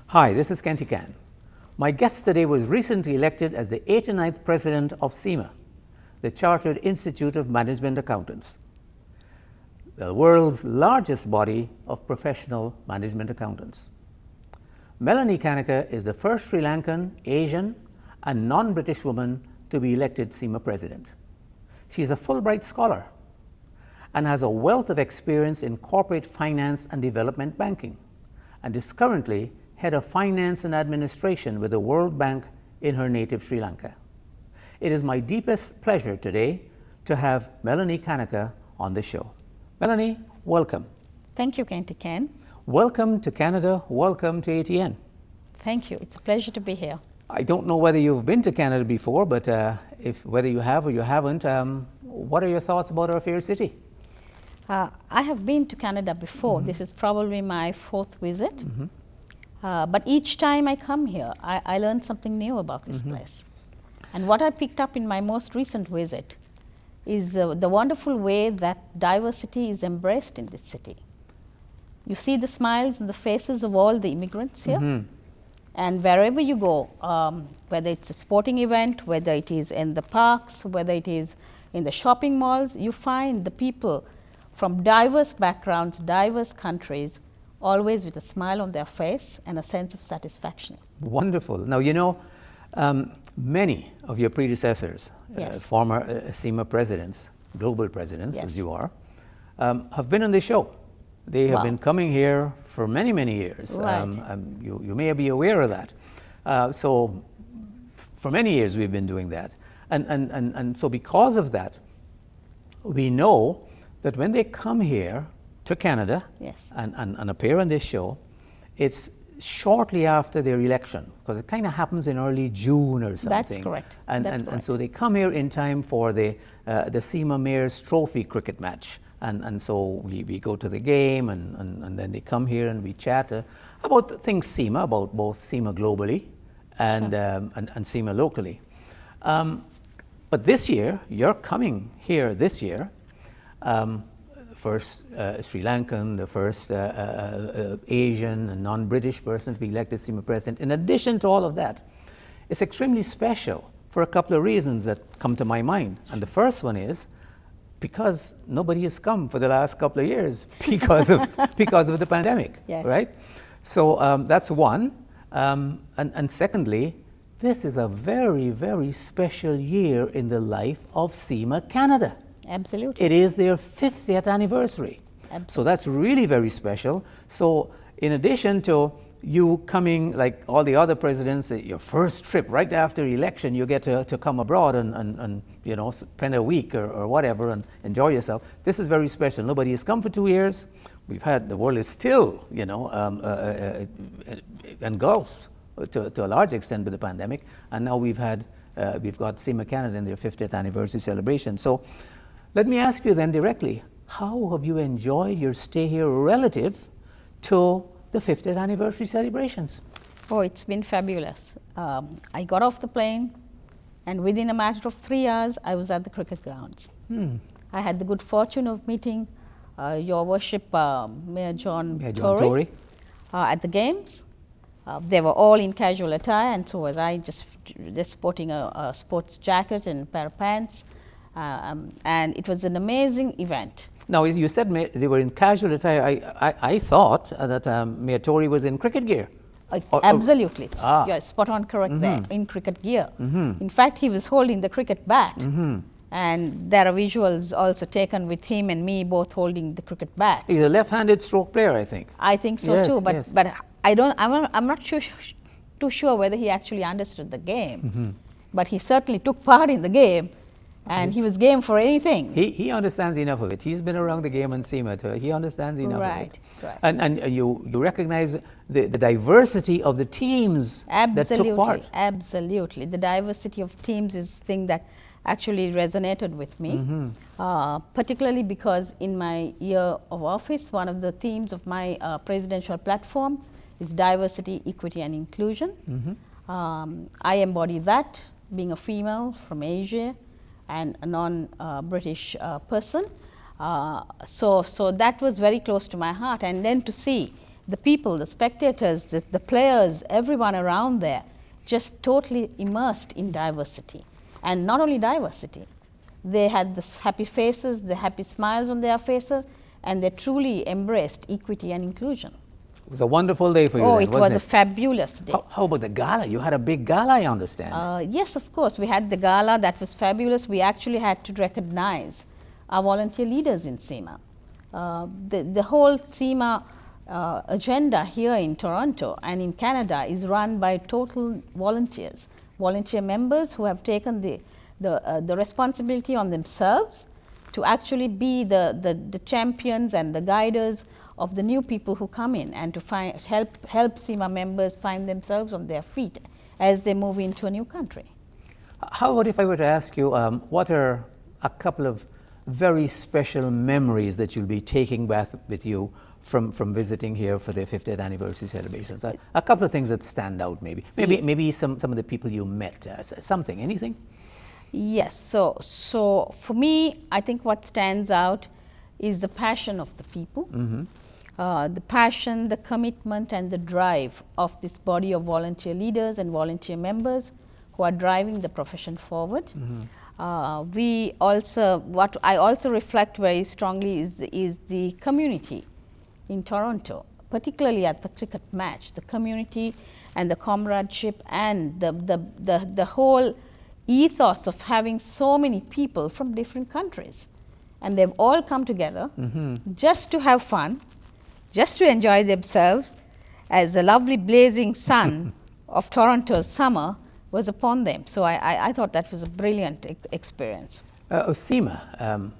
Hi, this is Kanaka. My guest today was recently elected as the 89th president of CIMA, the Chartered Institute of Management Accountants, the world's largest body of professional management accountants. Melanie Kanaka is the first Sri Lankan, Asian, and non-British woman to be elected CIMA president. She is a Fulbright scholar and has a wealth of experience in corporate finance and development banking, and is currently head of finance and administration with the World Bank in her native Sri Lanka. It is my deepest pleasure today to have Melanie Kanaka on the show. Melanie, welcome. Thank you, Kanaka. Welcome to Canada. Welcome to ATN. Thank you. It's a pleasure to be here. I don't know whether you've been to Canada before, but whether you have or you haven't, what are your thoughts about our fair city? I have been to Canada before. This is probably my fourth visit. But each time I come here, I learn something new about this place. And what I picked up in my most recent visit is the wonderful way that diversity is embraced in this city. You see the smiles on the faces of all the immigrants here. And wherever you go, whether it's a sporting event, whether it is in the parks, whether it is in the shopping malls, you find the people from diverse backgrounds, diverse countries, always with a smile on their face and a sense of satisfaction. Wonderful. Now, you know, many of your predecessors, former SEMA presidents, global presidents, as you are, have been on the show. They have been coming here for many, many years. Right. You may be aware of that. So for many years we've been doing that. And so because of that, we know that when they come here to Canada and appear on this show, it's shortly after their election, because it kind of happens in early June or something. That's correct. And so they come here in time for the SEMA Mayor's Trophy cricket match. And so we go to the game, and then they come here and we chat about things SEMA, about both SEMA globally and SEMA locally. But this year, you're coming here this year, first Sri Lankan, the first Asian and non-British person to be elected SEMA president. In addition to all of that, it's extremely special for a couple of reasons that come to my mind. And the first one is because nobody has come for the last couple of years because of the pandemic, right? So that's one. And secondly, this is a very, very special year in the life of SEMA Canada. Absolutely. It is their 50th anniversary. Absolutely. So that's really very special. So in addition to you coming, like all the other presidents, your first trip right after election, you get to come abroad and you know, spend a week or whatever and enjoy yourself. This is very special. Nobody has come for 2 years. The world is still, you know, engulfed to a large extent by the pandemic. And now we've got SEMA Canada in their 50th anniversary celebration. So let me ask you then directly, how have you enjoyed your stay here relative to the 50th anniversary celebrations? Oh, it's been fabulous. I got off the plane, and within a matter of 3 hours, I was at the cricket grounds. I had the good fortune of meeting Your Worship Mayor John Tory at the games. They were all in casual attire, and so was I, just sporting a sports jacket and a pair of pants. And it was an amazing event. Now, you said they were in casual attire. I thought that Mayor Tory was in cricket gear. Absolutely. You're spot on correct there, in cricket gear. In fact, he was holding the cricket bat. And there are visuals also taken with him and me both holding the cricket bat. He's a left-handed stroke player, I think. I think so too, but I'm not too sure whether he actually understood the game. But he certainly took part in the game. And he was game for anything. He understands enough of it. He's been around the game on SEMA. He understands enough of it. Right. And you recognize the diversity of the teams that took part. Absolutely. The diversity of teams is the thing that actually resonated with me, particularly because in my year of office, one of the themes of my presidential platform is diversity, equity, and inclusion. I embody that, being a female from Asia and a non-British person. So that was very close to my heart. And then to see the people, the spectators, the players, everyone around there, just totally immersed in diversity. And not only diversity, they had the happy faces, the happy smiles on their faces, and they truly embraced equity and inclusion. It was a wonderful day for you. Oh, then, it wasn't was a fabulous day. How about the gala? You had a big gala, I understand. Yes, of course. We had the gala. That was fabulous. We actually had to recognize our volunteer leaders in SEMA. The whole SEMA agenda here in Toronto and in Canada is run by total volunteers, volunteer members who have taken the responsibility on themselves to actually be the champions and the guiders of the new people who come in, and to help SEMA members find themselves on their feet as they move into a new country. How about if I were to ask you, what are a couple of very special memories that you'll be taking back with you from visiting here for the 50th anniversary celebrations? A couple of things that stand out, maybe some of the people you met, anything? Yes, so for me, I think what stands out is the passion of the people. Mm-hmm. The passion, the commitment, and the drive of this body of volunteer leaders and volunteer members who are driving the profession forward. Mm-hmm. What I also reflect very strongly is the community in Toronto, particularly at the cricket match, the community and the comradeship and the whole ethos of having so many people from different countries. And they've all come together just to have fun, just to enjoy themselves, as the lovely blazing sun of Toronto's summer was upon them. So I thought that was a brilliant experience. SEMA,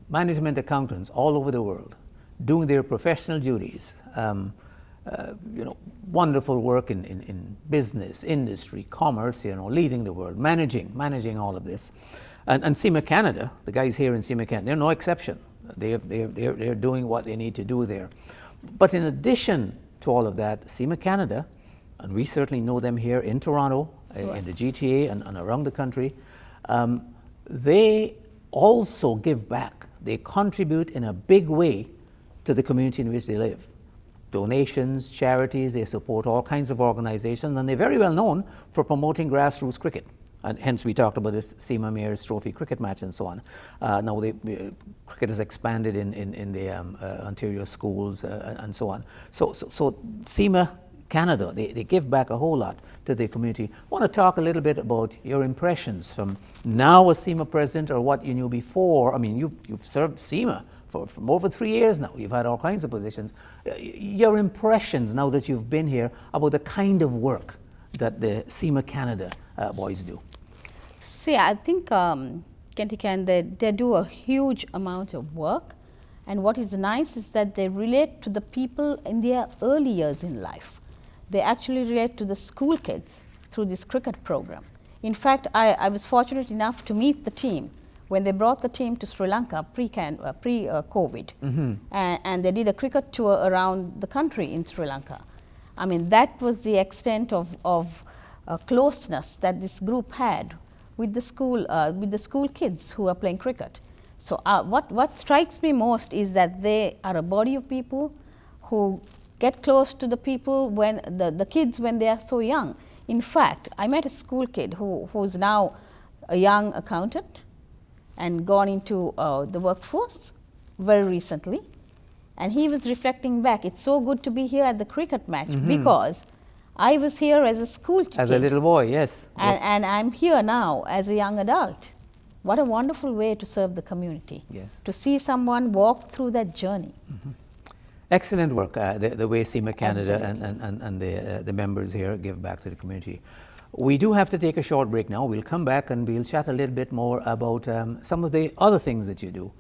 management accountants all over the world doing their professional duties, wonderful work in business, industry, commerce, leading the world, managing all of this. And SEMA Canada, the guys here in SEMA Canada, they're no exception. They're doing what they need to do there. But in addition to all of that, SEMA Canada, and we certainly know them here in Toronto, in the GTA and around the country, they also give back. They contribute in a big way to the community in which they live. Donations, charities, they support all kinds of organizations, and they're very well known for promoting grassroots cricket. And hence we talked about this SEMA Mayor's Trophy cricket match and so on. Now cricket has expanded in the Ontario schools and so on. So SEMA Canada, they give back a whole lot to the community. I want to talk a little bit about your impressions from now as SEMA president, or what you knew before. I mean, you've served SEMA for over 3 years now. You've had all kinds of positions. Your impressions now that you've been here about the kind of work that the SEMA Canada boys do. See, I think Kanaka, they do a huge amount of work, and what is nice is that they relate to the people in their early years in life. They actually relate to the school kids through this cricket program. In fact, I was fortunate enough to meet the team when they brought the team to Sri Lanka pre-COVID, and they did a cricket tour around the country in Sri Lanka. I mean, that was the extent of closeness that this group had with the school kids who are playing cricket. So what strikes me most is that they are a body of people who get close to the people, when the kids, when they are so young. In fact, I met a school kid who's now a young accountant and gone into the workforce very recently. And he was reflecting back, it's so good to be here at the cricket match because I was here as a school kid. As a little boy, yes. And I'm here now as a young adult. What a wonderful way to serve the community. Yes. To see someone walk through that journey. Excellent work, the way SEMA Canada and the members here give back to the community. We do have to take a short break now. We'll come back and we'll chat a little bit more about some of the other things that you do.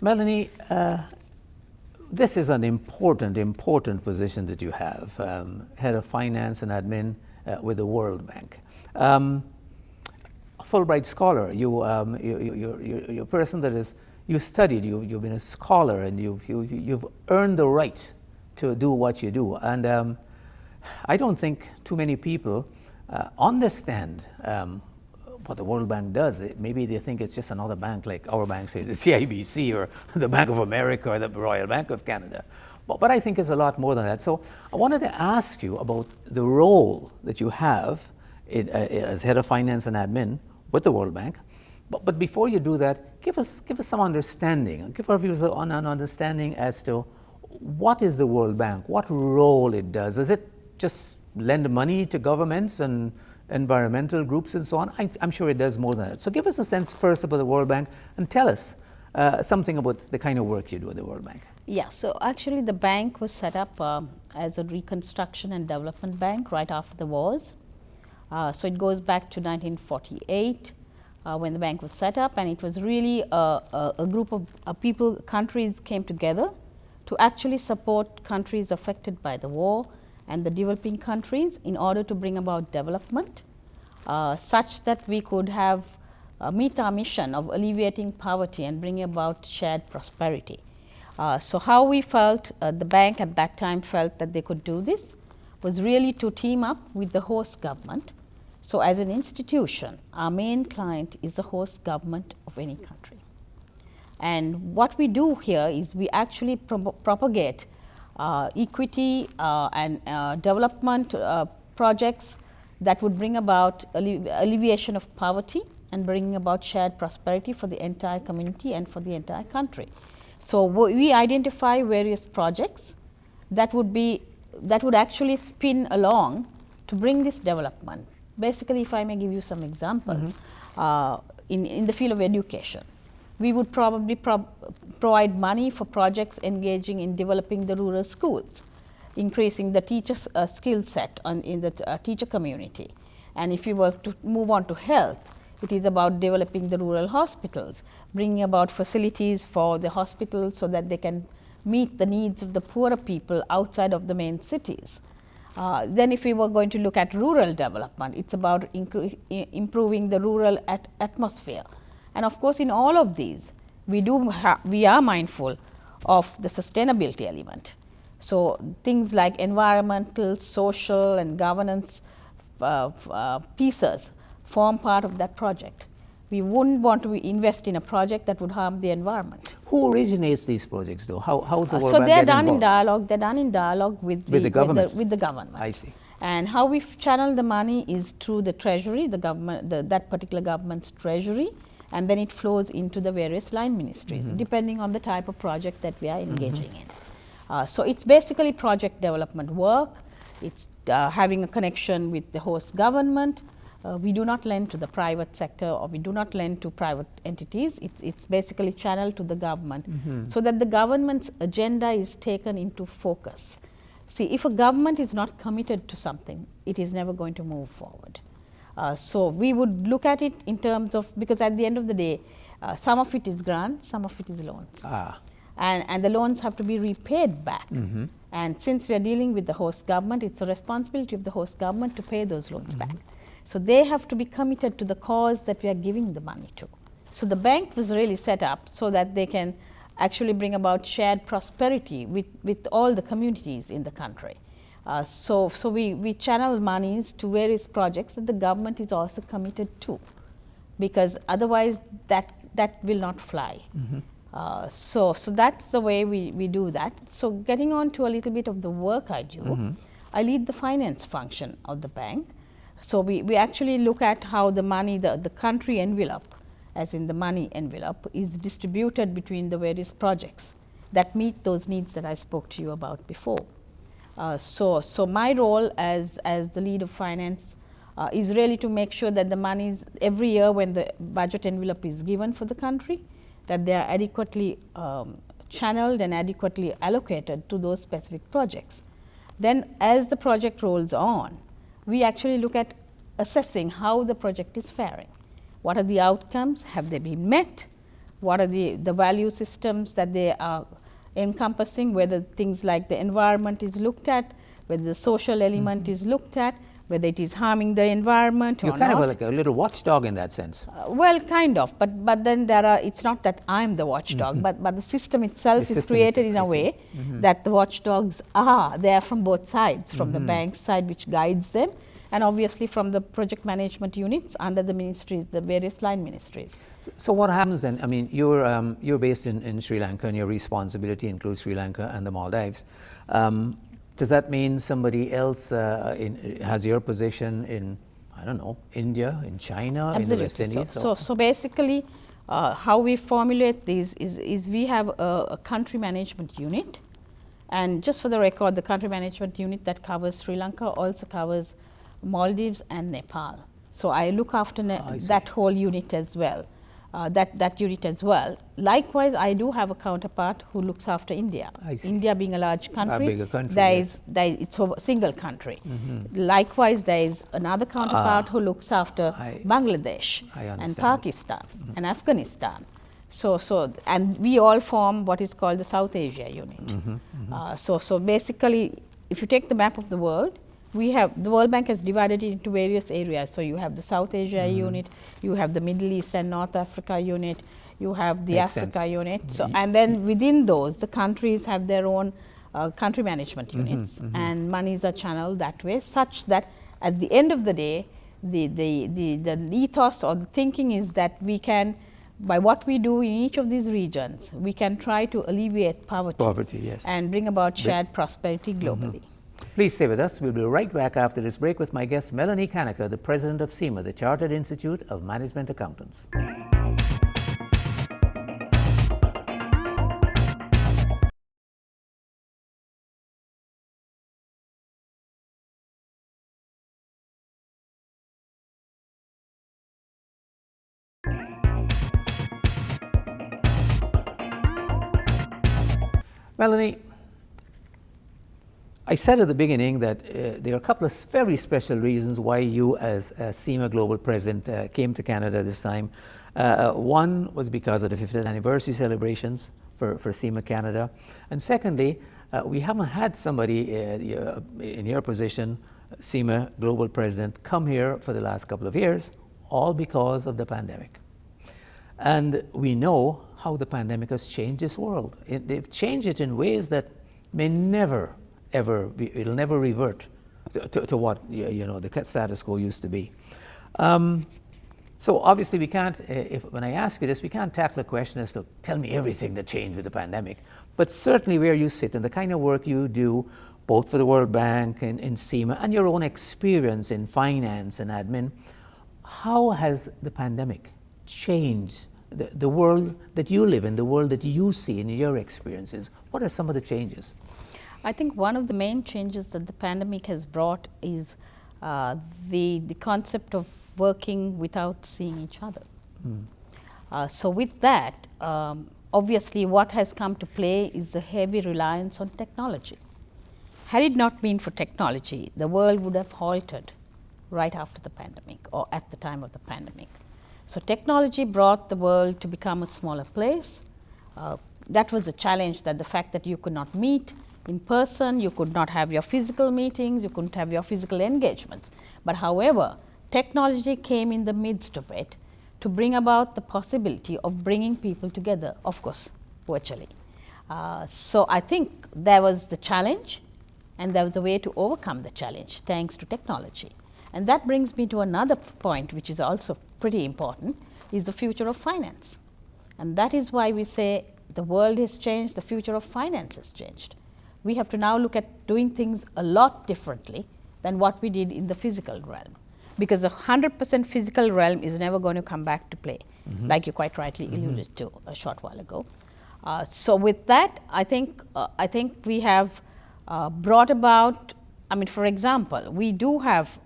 Melanie, this is an important position that you have, head of finance and admin with the World Bank. A Fulbright scholar, you're a person that has you studied, you've been a scholar, and you've earned the right to do what you do. And I don't think too many people understand what the World Bank does. Maybe they think it's just another bank like our banks here, the CIBC or the Bank of America or the Royal Bank of Canada. But I think it's a lot more than that. So I wanted to ask you about the role that you have as head of finance and admin with the World Bank. But before you do that, give us some understanding. Give our viewers an understanding as to what is the World Bank, what role it does. Does it just lend money to governments and environmental groups and so on? I'm sure it does more than that. So give us a sense first about the World Bank and tell us something about the kind of work you do at the World Bank. Yeah, so actually the bank was set up as a reconstruction and development bank right after the wars. So it goes back to 1948 when the bank was set up, and it was really a group of people, countries came together to actually support countries affected by the war and the developing countries in order to bring about development such that we could have meet our mission of alleviating poverty and bringing about shared prosperity. So how we felt, the bank at that time felt that they could do this was really to team up with the host government. So as an institution, our main client is the host government of any country. And what we do here is we actually propagate equity and development projects that would bring about alleviation of poverty and bringing about shared prosperity for the entire community and for the entire country. So we identify various projects that would actually spin along to bring this development. Basically, if I may give you some examples, in the field of education, we would probably provide money for projects engaging in developing the rural schools, increasing the teachers' skill set in the teacher community. And if you were to move on to health, it is about developing the rural hospitals, bringing about facilities for the hospitals so that they can meet the needs of the poorer people outside of the main cities. Then if we were going to look at rural development, it's about improving the rural atmosphere. And of course, in all of these, we are mindful of the sustainability element. So things like environmental, social, and governance pieces form part of that project. We wouldn't want to invest in a project that would harm the environment. Who originates these projects, though? How's the World So Bank they're get done involved? in dialogue. They're done in dialogue with the government. I see. And how we channel the money is through the treasury, the government, that particular government's treasury, and then it flows into the various line ministries, depending on the type of project that we are engaging in. So it's basically project development work. It's having a connection with the host government. We do not lend to the private sector, or we do not lend to private entities. It's basically channeled to the government so that the government's agenda is taken into focus. See, if a government is not committed to something, it is never going to move forward. So we would look at it in terms of, because at the end of the day, some of it is grants, some of it is loans. And the loans have to be repaid back. And since we are dealing with the host government, it's a responsibility of the host government to pay those loans back. So they have to be committed to the cause that we are giving the money to. So the bank was really set up so that they can actually bring about shared prosperity with all the communities in the country. So we channel monies to various projects that the government is also committed to, because otherwise that will not fly. So that's the way we do that. So getting on to a little bit of the work I do, I lead the finance function of the bank. So we actually look at how the money, the country envelope, as in the money envelope, is distributed between the various projects that meet those needs that I spoke to you about before. So my role as the lead of finance is really to make sure that the monies every year when the budget envelope is given for the country, that they are adequately channeled and adequately allocated to those specific projects. Then as the project rolls on, we actually look at assessing how the project is faring. What are the outcomes? Have they been met? What are the value systems that they are encompassing, whether things like the environment is looked at, whether the social element is looked at, whether it is harming the environment or not. You're kind of like a little watchdog in that sense. Well, kind of, but then there are, it's not that I'm the watchdog, but the system itself is created in a way that the watchdogs are there from both sides, from the bank side, which guides them, and obviously from the project management units under the ministries, the various line ministries. So what happens then? I mean, you're based in Sri Lanka, and your responsibility includes Sri Lanka and the Maldives. Does that mean somebody else has your position in, I don't know, India, in China, Absolutely. in the West Indies? So basically, how we formulate these is we have a country management unit, and just for the record, the country management unit that covers Sri Lanka also covers Maldives and Nepal. So I look after that whole unit as well. That unit as well. Likewise, I do have a counterpart who looks after India. India being a large country, a bigger country, it's a single country. Likewise, there is another counterpart who looks after Bangladesh and Pakistan and Afghanistan. And we all form what is called the South Asia unit. So basically, if you take the map of the world, the World Bank has divided it into various areas. So you have the South Asia unit, you have the Middle East and North Africa unit, you have the Africa unit. So, and then within those, the countries have their own country management units, and monies are channeled that way, such that at the end of the day, the ethos or the thinking is that we can, by what we do in each of these regions, we can try to alleviate poverty, and bring about shared prosperity globally. Please stay with us. We'll be right back after this break with my guest, Melanie Kanaka, the president of CIMA, the Chartered Institute of Management Accountants. Melanie, I said at the beginning that there are a couple of very special reasons why you as CIMA Global President came to Canada this time. One was because of the 50th anniversary celebrations for CIMA Canada. And secondly, we haven't had somebody in your position, CIMA Global President, come here for the last couple of years, all because of the pandemic. And we know how the pandemic has changed this world. They've changed it in ways that may never it'll never revert to what the status quo used to be. So obviously we can't, when I ask you this, we can't tackle a question as to tell me everything that changed with the pandemic, but certainly where you sit and the kind of work you do, both for the World Bank and in CIMA, and your own experience in finance and admin, how has the pandemic changed the world that you live in, the world that you see in your experiences? What are some of the changes? I think one of the main changes that the pandemic has brought is the concept of working without seeing each other. So with that, obviously what has come to play is the heavy reliance on technology. Had it not been for technology, the world would have halted right after the pandemic or at the time of the pandemic. So technology brought the world to become a smaller place. That was a challenge, that the fact that you could not meet in person, you could not have your physical meetings, you couldn't have your physical engagements. But however, technology came in the midst of it to bring about the possibility of bringing people together, of course, virtually. So I think there was the challenge, and there was a way to overcome the challenge thanks to technology. And that brings me to another point, which is also pretty important, is the future of finance. And that is why we say the world has changed, the future of finance has changed. We have to now look at doing things a lot differently than what we did in the physical realm, because a 100% physical realm is never going to come back to play, like you quite rightly alluded to a short while ago. So with that, I think we have brought about, for example, we do have,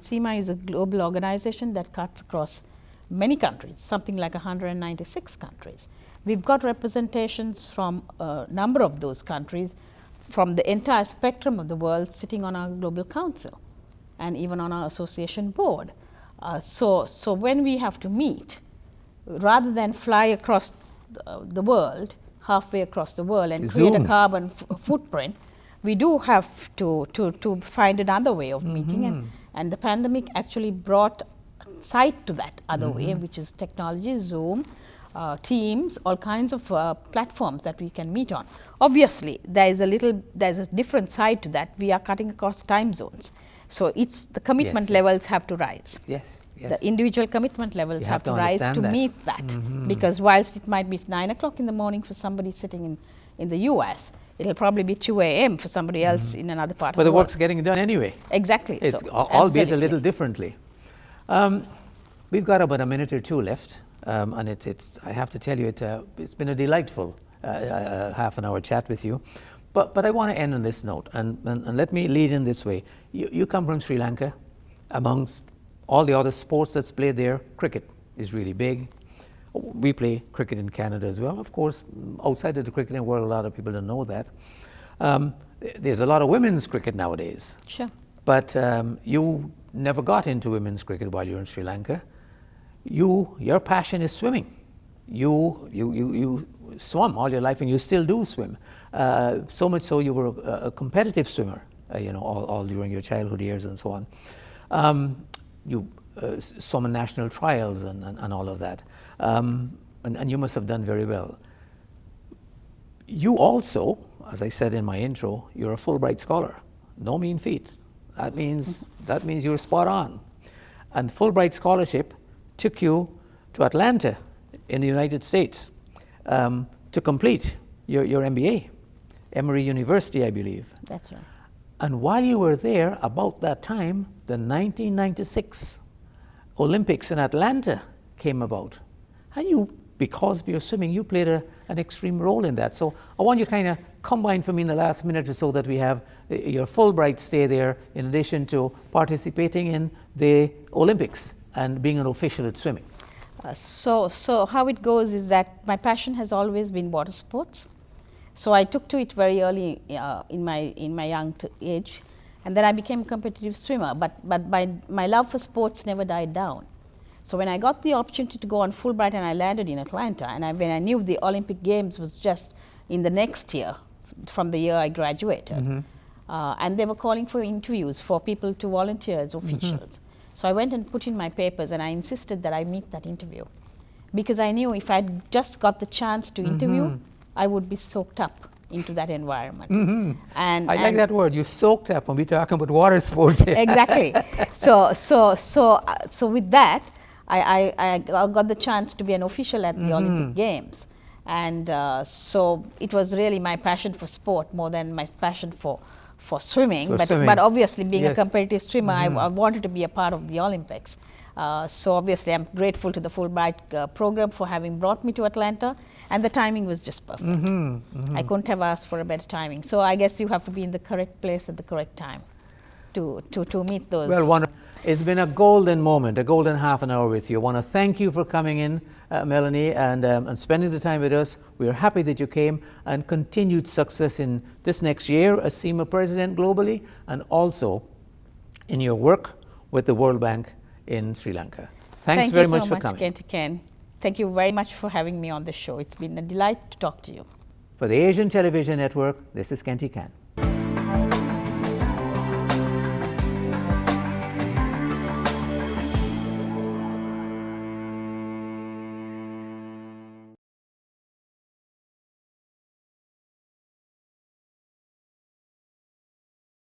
CIMA is a global organization that cuts across many countries, something like 196 countries. We've got representations from a number of those countries, from the entire spectrum of the world, sitting on our global council and even on our association board. So when we have to meet, rather than fly across the world, halfway across the world and create a carbon footprint, we do have to find another way of meeting And the pandemic actually brought sight to that other way, which is technology, Zoom, Teams, all kinds of platforms that we can meet on. Obviously, there's a different side to that. We are cutting across time zones. So it's the commitment levels have to rise. Yes. The individual commitment levels have to rise to meet that. Because whilst it might be 9 o'clock in the morning for somebody sitting in the US, it'll probably be 2 a.m. for somebody else in another part of the world. But the work's getting done anyway. Exactly. It's so, albeit a little differently. We've got about a minute or two left, and I have to tell you, it's been a delightful half an hour chat with you. But I want to end on this note, and let me lead in this way. You come from Sri Lanka. Amongst all the other sports that's played there, cricket is really big. We play cricket in Canada as well. Of course, outside of the cricketing world, a lot of people don't know that. There's a lot of women's cricket nowadays. Sure. But you never got into women's cricket while you were in Sri Lanka. Your passion is swimming. You swam all your life, and you still do swim. So much so you were a competitive swimmer, all during your childhood years and so on. You swum in national trials and all of that. And you must have done very well. You also, as I said in my intro, you're a Fulbright scholar. No mean feat. That means you're spot on. And Fulbright scholarship took you to Atlanta in the United States to complete your MBA, Emory University, I believe. That's right. And while you were there, about that time, the 1996 Olympics in Atlanta came about. And you, because of your swimming, you played an extreme role in that. So I want you to kind of combine for me in the last minute or so that we have your Fulbright stay there in addition to participating in the Olympics and being an official at swimming. So how it goes is that my passion has always been water sports. So I took to it very early in my young age, and then I became a competitive swimmer. But my love for sports never died down. So when I got the opportunity to go on Fulbright and I landed in Atlanta, and when I knew the Olympic Games was just in the next year, from the year I graduated, and they were calling for interviews for people to volunteer as officials. So I went and put in my papers, and I insisted that I meet that interview, because I knew if I'd just got the chance to interview, I would be soaked up into that environment. And I like that word. You soaked up when we talking about water sports. Exactly. So with that, I got the chance to be an official at the Olympic Games, and so it was really my passion for sport more than my passion for swimming. But obviously, being a competitive swimmer, I wanted to be a part of the Olympics. So obviously, I'm grateful to the Fulbright program for having brought me to Atlanta, and the timing was just perfect. I couldn't have asked for a better timing. So I guess you have to be in the correct place at the correct time to meet those. Well, wonderful. It's been a golden moment, a golden half an hour with you. I want to thank you for coming in, Melanie, and spending the time with us. We are happy that you came, and continued success in this next year as SEMA president globally, and also in your work with the World Bank in Sri Lanka. Thanks very much for coming. Thank you so much, Ken. Thank you very much for having me on the show. It's been a delight to talk to you. For the Asian Television Network, this is Kenti Kan.